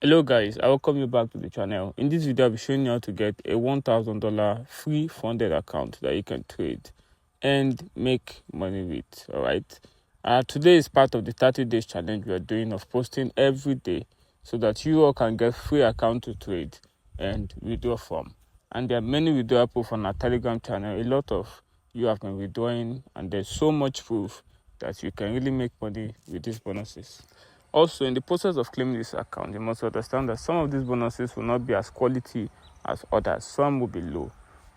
Hello guys, I welcome you back to the channel. In this video, I'll be showing you how to get a $1,000 free funded account that you can trade and make money with. Alright. Today is part of the 30 days challenge we are doing of posting every day so that you all can get free account to trade and withdraw from. And there are many withdrawal proof on our Telegram channel. A lot of you have been withdrawing, and there's so much proof that you can really make money with these bonuses. Also, in the process of claiming this account, you must understand that some of these bonuses will not be as quality as others. Some will be low.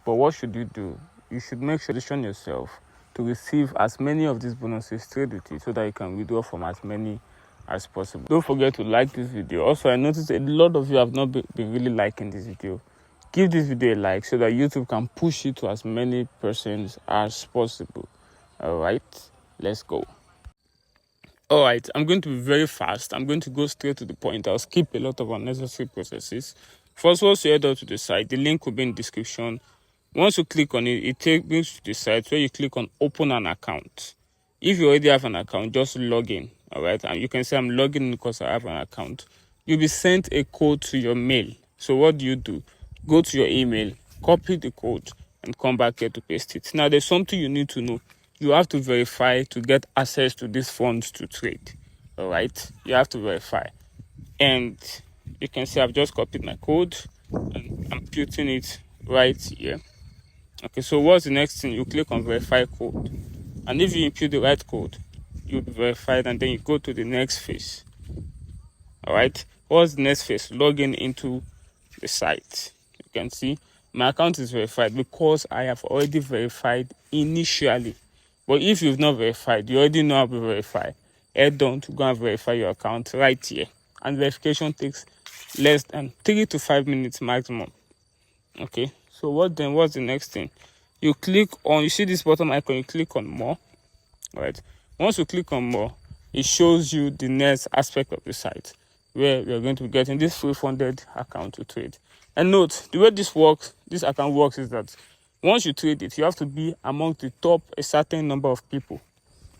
But what should you do? You should make sure to position yourself to receive as many of these bonuses, trade with it, so that you can withdraw from as many as possible. Don't forget to like this video. Also, I noticed a lot of you have not been really liking this video. Give this video a like so that YouTube can push it to as many persons as possible. Alright, let's go. Alright, I'm going to be very fast. I'm going to go straight to the point. I'll skip a lot of unnecessary processes. First, once you head out to the site, the link will be in the description. Once you click on it, it brings you to the site where you click on open an account. If you already have an account, just log in. Alright, and you can say I'm logging in because I have an account. You'll be sent a code to your mail. So what do? Go to your email, copy the code, and come back here to paste it. Now, there's something you need to know. You have to verify to get access to these funds to trade. All right, you have to verify. And you can see I've just copied my code and I'm putting it right here. Okay, so what's the next thing? You click on verify code. And if you input the right code, you'll be verified, and then you go to the next phase. All right, what's the next phase? Logging into the site. You can see my account is verified because I have already verified initially. But if you've not verified, you already know how to verify. Head on to go and verify your account right here. And verification takes less than 3 to 5 minutes maximum. Okay, so what's the next thing? You click on, you see this bottom icon, you click on more. Right. Once you click on more, it shows you the next aspect of the site where we are going to be getting this free funded account to trade. And note, the way this account works is that once you trade it, you have to be among the top a certain number of people.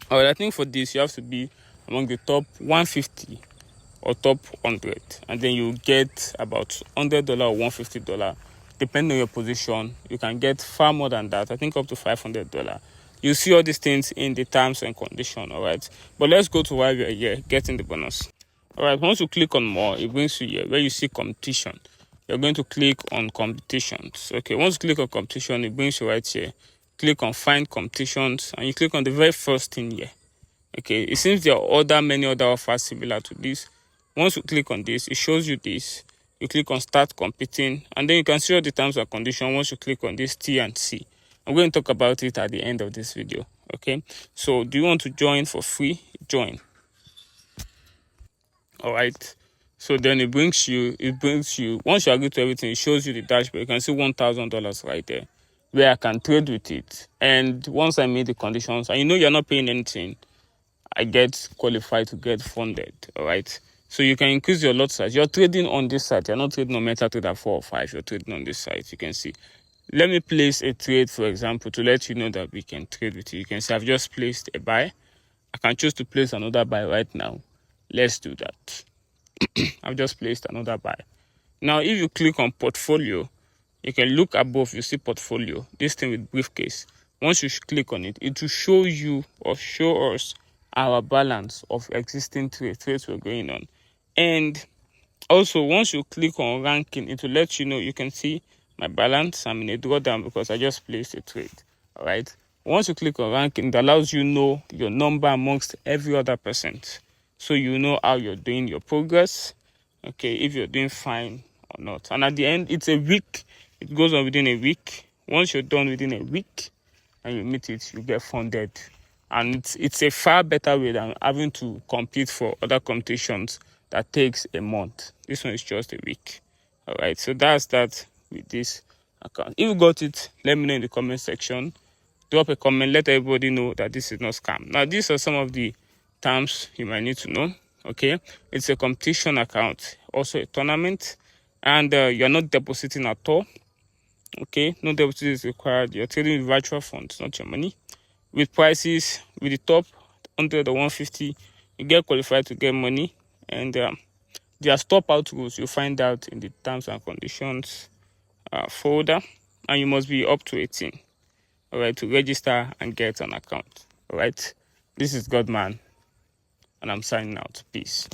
All right, I think for this, you have to be among the top 150 or top 100. And then you get about $100 or $150. Depending on your position, you can get far more than that. I think up to $500. You see all these things in the terms and conditions, all right? But let's go to why we are here, getting the bonus. All right, once you click on more, it brings you here where you see competition. You're going to click on competitions. Okay, once you click on competition, it brings you right here. Click on find competitions, and you click on the very first thing here. Okay, it seems there are many other offers similar to this. Once you click on this, it shows you this. You click on start competing, and then you can see all the terms and conditions once you click on this T and C. I'm going to talk about it at the end of this video. Okay, so do you want to join for free? Join. All right. So then it brings you, once you agree to everything, it shows you the dashboard. You can see $1,000 right there where I can trade with it. And once I meet the conditions, and you know you're not paying anything, I get qualified to get funded. All right. So you can increase your lot size. You're trading on this site. You're not trading on MetaTrader 4 or 5. You're trading on this site. You can see. Let me place a trade, for example, to let you know that we can trade with it. You can see I've just placed a buy. I can choose to place another buy right now. Let's do that. I've just placed another buy. Now, if you click on portfolio, you can look above, you see portfolio, this thing with briefcase. Once you click on it, it will show you or show us our balance of existing trades we're going on. And also, once you click on ranking, it will let you know, you can see my balance. I'm in a drawdown because I just placed a trade. All right. Once you click on ranking, it allows you know your number amongst every other person. So you know how you're doing your progress, okay, if you're doing fine or not. And at the end, it's a week. It goes on within a week. Once you're done within a week and you meet it, you get funded. And it's a far better way than having to compete for other competitions that takes a month. This one is just a week. All right, so that's that with this account. If you got it, let me know in the comment section. Drop a comment, let everybody know that this is not scam. Now, these are some of the terms you might need to know. Okay, it's a competition account, also a tournament, and you're not depositing at all. Okay, no deposit is required. You're trading with virtual funds, not your money. With prices, with the top 100 or 150, you get qualified to get money. And Their stop out rules you find out in the terms and conditions folder, and you must be up to 18, all right, to register and get an account. All right, this is Godman, and I'm signing out. Peace.